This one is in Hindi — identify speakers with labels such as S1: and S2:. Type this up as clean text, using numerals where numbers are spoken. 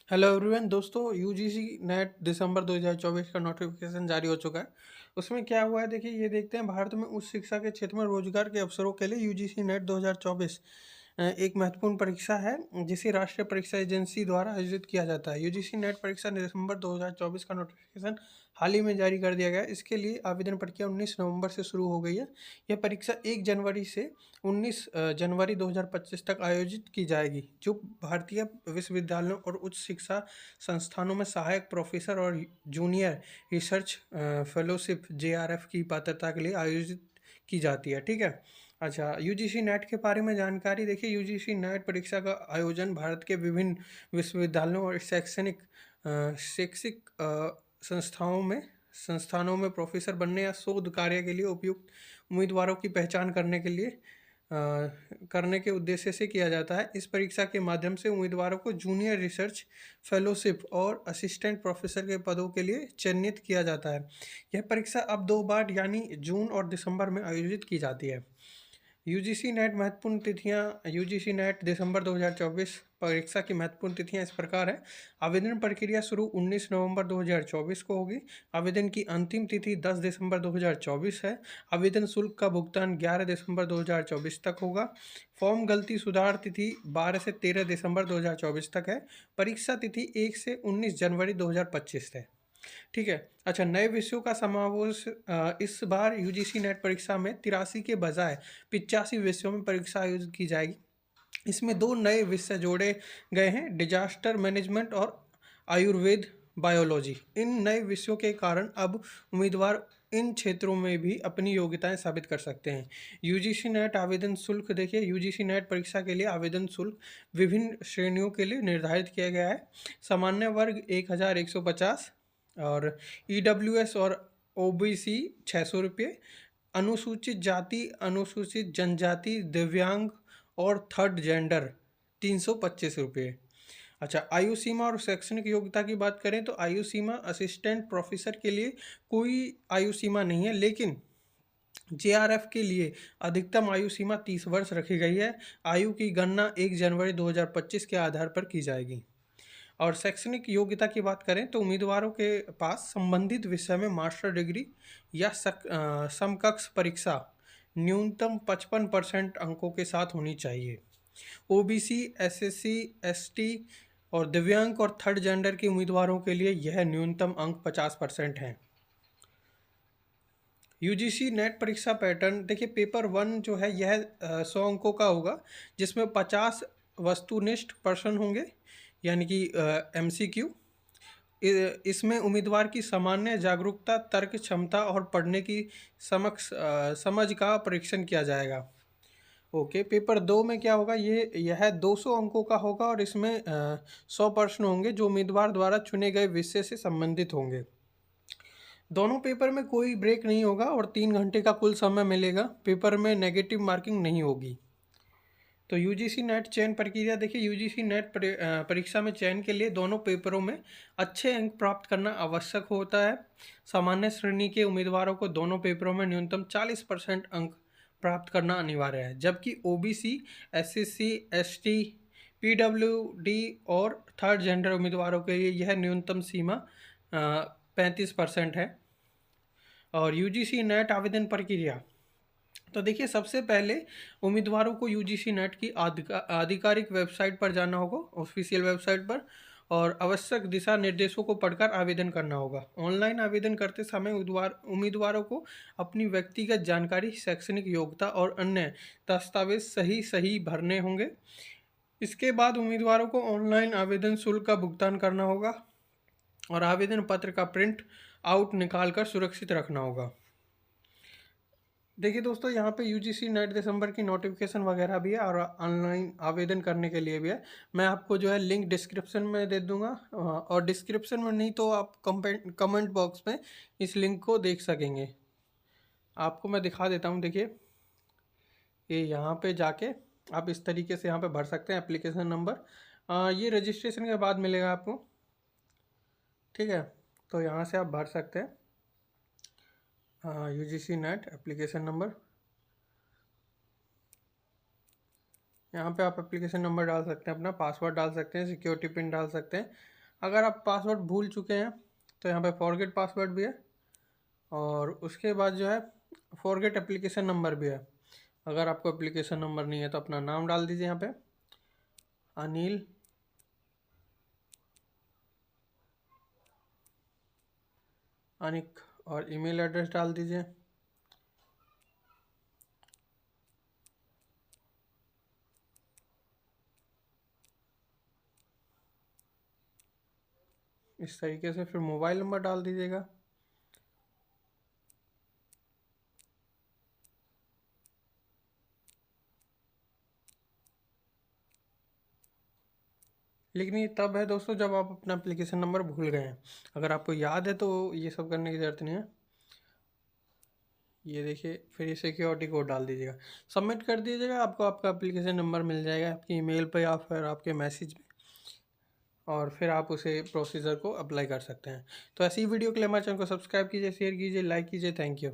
S1: हेलो एवरीवन दोस्तों, यूजीसी नेट दिसंबर 2024 का नोटिफिकेशन जारी हो चुका है। उसमें क्या हुआ है देखिए, ये देखते हैं। भारत में उच्च शिक्षा के क्षेत्र में रोजगार के अवसरों के लिए यूजीसी नेट 2024 एक महत्वपूर्ण परीक्षा है जिसे राष्ट्रीय परीक्षा एजेंसी द्वारा आयोजित किया जाता है। यूजीसी नेट परीक्षा दिसंबर 2024 का नोटिफिकेशन हाल ही में जारी कर दिया गया है। इसके लिए आवेदन प्रक्रिया 19 नवंबर से शुरू हो गई है। यह परीक्षा 1 जनवरी से 19 जनवरी 2025 तक आयोजित की जाएगी, जो भारतीय विश्वविद्यालयों और उच्च शिक्षा संस्थानों में सहायक प्रोफेसर और जूनियर रिसर्च फेलोशिप जेआरएफ की पात्रता के लिए आयोजित की जाती है। ठीक है। अच्छा, यूजीसी नेट के बारे में जानकारी देखिए। यूजीसी नेट परीक्षा का आयोजन भारत के विभिन्न विश्वविद्यालयों और शैक्षिक संस्थानों में प्रोफेसर बनने या शोध कार्य के लिए उपयुक्त उम्मीदवारों की पहचान करने के उद्देश्य से किया जाता है। इस परीक्षा के माध्यम से उम्मीदवारों को जूनियर रिसर्च फेलोशिप और असिस्टेंट प्रोफेसर के पदों के लिए चयनित किया जाता है। यह परीक्षा अब 2 बार यानी जून और दिसंबर में आयोजित की जाती है। यूजीसी नेट महत्वपूर्ण तिथियां। यूजीसी नेट दिसंबर 2024 परीक्षा की महत्वपूर्ण तिथियां इस प्रकार है। आवेदन प्रक्रिया शुरू 19 नवंबर 2024 को होगी। आवेदन की अंतिम तिथि 10 दिसंबर 2024 है। आवेदन शुल्क का भुगतान 11 दिसंबर 2024 तक होगा। फॉर्म गलती सुधार तिथि 12 से 13 दिसंबर 2024 तक है। परीक्षा तिथि 1 से 19 जनवरी 2025 है। ठीक है। अच्छा, नए विषयों का समावेश। इस बार यूजीसी नेट परीक्षा में 83 के बजाय 85 विषयों में परीक्षा आयोजित की जाएगी। इसमें 2 नए विषय जोड़े गए हैं, डिजास्टर मैनेजमेंट और आयुर्वेद बायोलॉजी। इन नए विषयों के कारण अब उम्मीदवार इन क्षेत्रों में भी अपनी योग्यताएं साबित कर सकते हैं। यूजीसी नेट आवेदन शुल्क देखिए। यूजीसी नेट परीक्षा के लिए आवेदन शुल्क विभिन्न श्रेणियों के लिए निर्धारित किया गया है। सामान्य वर्ग 1150 और ईडब्ल्यूएस और ओबीसी 600 रुपये, अनुसूचित जाति, अनुसूचित जनजाति, दिव्यांग और थर्ड जेंडर 325 रुपये। अच्छा, आयु सीमा और शैक्षणिक योग्यता की बात करें तो आयु सीमा असिस्टेंट प्रोफेसर के लिए कोई आयु सीमा नहीं है, लेकिन जेआरएफ के लिए अधिकतम आयु सीमा 30 वर्ष रखी गई है। आयु की गणना 1 जनवरी 2025 के आधार पर की जाएगी। और शैक्षणिक योग्यता की बात करें तो उम्मीदवारों के पास संबंधित विषय में मास्टर डिग्री या समकक्ष परीक्षा न्यूनतम 55% अंकों के साथ होनी चाहिए। ओबीसी, एसएससी, एसटी और दिव्यांग और थर्ड जेंडर के उम्मीदवारों के लिए यह न्यूनतम अंक 50% हैं। यूजीसी नेट परीक्षा पैटर्न देखिए। पेपर 1 जो है यह 100 अंकों का होगा, जिसमें 50 वस्तुनिष्ठ प्रश्न होंगे, यानी कि एमसीक्यू। इसमें उम्मीदवार की सामान्य जागरूकता, तर्क क्षमता और पढ़ने की समझ का परीक्षण किया जाएगा। ओके। पेपर 2 में क्या होगा, यह 200 अंकों का होगा और इसमें 100 प्रश्न होंगे जो उम्मीदवार द्वारा चुने गए विषय से संबंधित होंगे। दोनों पेपर में कोई ब्रेक नहीं होगा और 3 घंटे का कुल समय मिलेगा। पेपर में नेगेटिव मार्किंग नहीं होगी। तो यूजीसी नेट चयन प्रक्रिया देखिए। यूजीसी नेट परीक्षा में चयन के लिए दोनों पेपरों में अच्छे अंक प्राप्त करना आवश्यक होता है। सामान्य श्रेणी के उम्मीदवारों को दोनों पेपरों में न्यूनतम 40% अंक प्राप्त करना अनिवार्य है, जबकि ओबीसी, एसएससी, एसटी, पीडब्ल्यूडी और थर्ड जेंडर उम्मीदवारों के लिए यह न्यूनतम सीमा 35% है। और यूजीसी नेट आवेदन प्रक्रिया तो देखिए, सबसे पहले उम्मीदवारों को यूजीसी नेट की आधिकारिक वेबसाइट पर जाना होगा, ऑफिशियल वेबसाइट पर, और आवश्यक दिशा निर्देशों को पढ़कर आवेदन करना होगा। ऑनलाइन आवेदन करते समय उम्मीदवारों को अपनी व्यक्तिगत जानकारी, शैक्षणिक योग्यता और अन्य दस्तावेज सही सही भरने होंगे। इसके बाद उम्मीदवारों को ऑनलाइन आवेदन शुल्क का भुगतान करना होगा और आवेदन पत्र का प्रिंट आउट निकाल कर सुरक्षित रखना होगा। देखिए दोस्तों, यहाँ पे यूजीसी नेट दिसंबर की नोटिफिकेशन वगैरह भी है और ऑनलाइन आवेदन करने के लिए भी है। मैं आपको जो है लिंक डिस्क्रिप्शन में दे दूंगा, और डिस्क्रिप्शन में नहीं तो आप कमेंट बॉक्स में इस लिंक को देख सकेंगे। आपको मैं दिखा देता हूँ। देखिए, ये यहाँ पे जाके आप इस तरीके से यहाँ पे भर सकते हैं एप्लीकेशन नंबर। ये रजिस्ट्रेशन के बाद मिलेगा आपको। ठीक है। तो यहाँ से आप भर सकते हैं यूजीसी नेट एप्लीकेशन नंबर। यहाँ पे आप एप्लीकेशन नंबर डाल सकते हैं, अपना पासवर्ड डाल सकते हैं, सिक्योरिटी पिन डाल सकते हैं, अगर आप पासवर्ड भूल चुके हैं तो यहाँ पे फॉरगेट पासवर्ड भी है, और उसके बाद जो है फॉरगेट एप्लीकेशन नंबर भी है। अगर आपको एप्लीकेशन नंबर नहीं है तो अपना नाम डाल दीजिए यहाँ पे, अनिल अनिक, और ईमेल एड्रेस डाल दीजिए। इस तरीके से फिर मोबाइल नंबर डाल दीजिएगा। लेकिन ये तब है दोस्तों जब आप अपना एप्लीकेशन नंबर भूल गए हैं। अगर आपको याद है तो ये सब करने की ज़रूरत नहीं है। ये देखिए, फिर ये सिक्योरिटी कोड डाल दीजिएगा, सबमिट कर दीजिएगा, आपको आपका एप्लीकेशन नंबर मिल जाएगा आपकी ईमेल पे या फिर आपके मैसेज में, और फिर आप उसे प्रोसीजर को अप्लाई कर सकते हैं। तो ऐसी वीडियो के लिए हमारे चैनल को सब्सक्राइब कीजिए, शेयर कीजिए, लाइक कीजिए। Thank you.